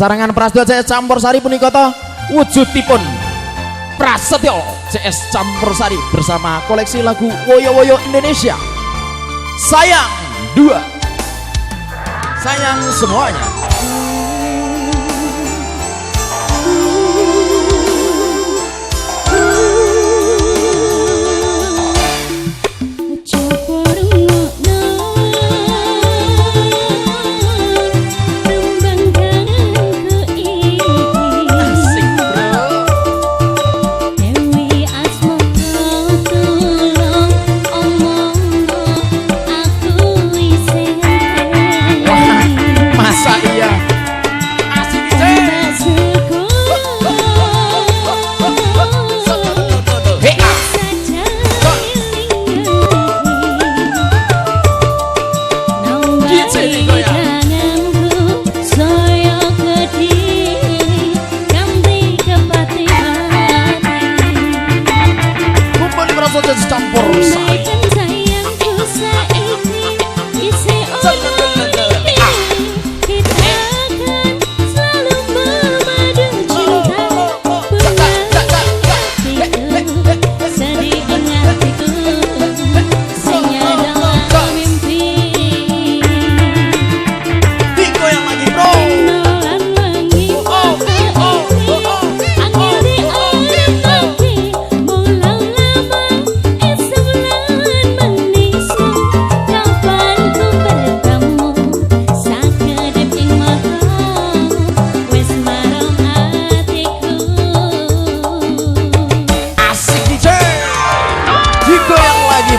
Sesarangan Prasetyo CS Campursari punika wujudipun Prasetyo CS Campursari bersama koleksi lagu Woyo-Woyo Indonesia. Sayang dua, sayang semuanya.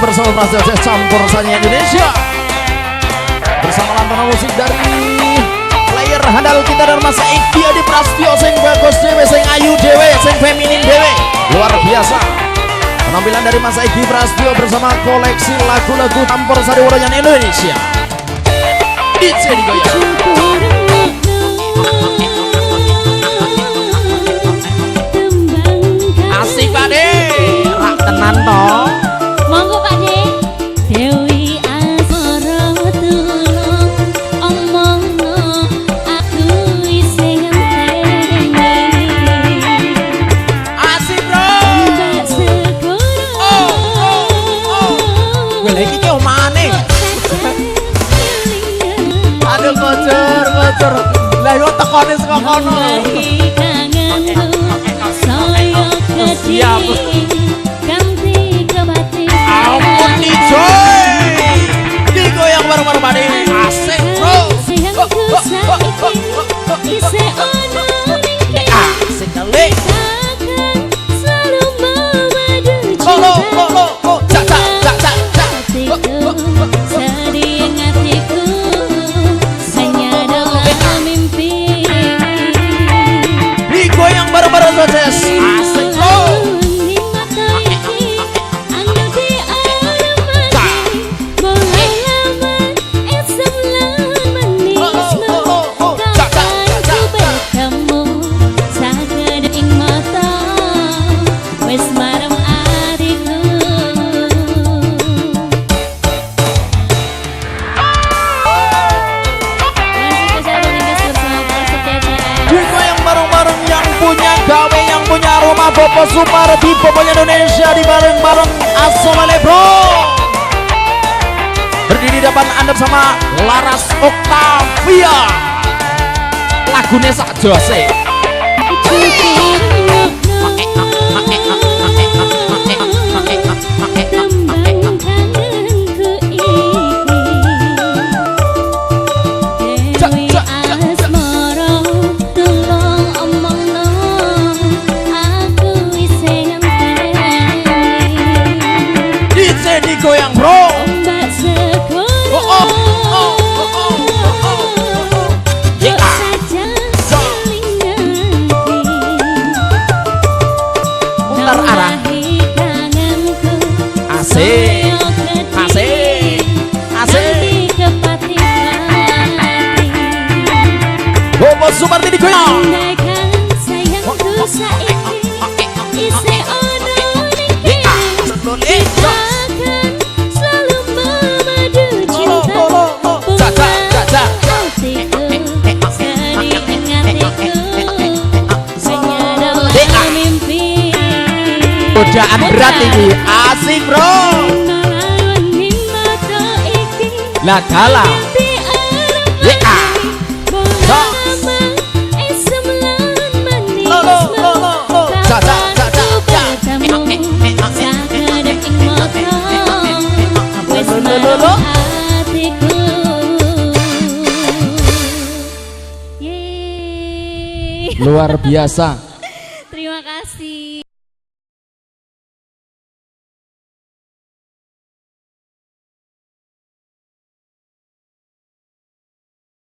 Bersama Prasetyo CS Campursari Indonesia, bersama lantunan musik dari player handal kita dan Mas Egi Adi Prasetyo, sing bagus dewe, sing ayu dewe, sing feminin dewe, luar biasa. Penampilan dari Mas Egi Prasetyo bersama koleksi lagu-lagu Campursari Woyo-Woyo Indonesia. DJ digoyang. Asik Pak De, rak tenan toh. Monggo Pak De. Dewi asmara tulung omongno aku isih ngenteni. Asik bro. Mbak segoro. Gue lagi ki omane. Aduh bocor. Lah yo tekone saka kono. Saya kecil. Ampun nih coy, digoyang bareng-bareng Bade, asik bro. Asik kali. Digoyang bareng-bareng sukses, asik bro. Yang punya rumah Bopo Supardi, Boponya Indonesia di bareng-bareng Asomale bro. Berdiri di depan Anda sama Laras Octavia, lagunya sak jose. Goyang bro. Putar arah. Asik, asik, asik. Bopo Supardi digoyang. Godaan berat ini asik bro. Lah dalah ya luar biasa. Terima kasih.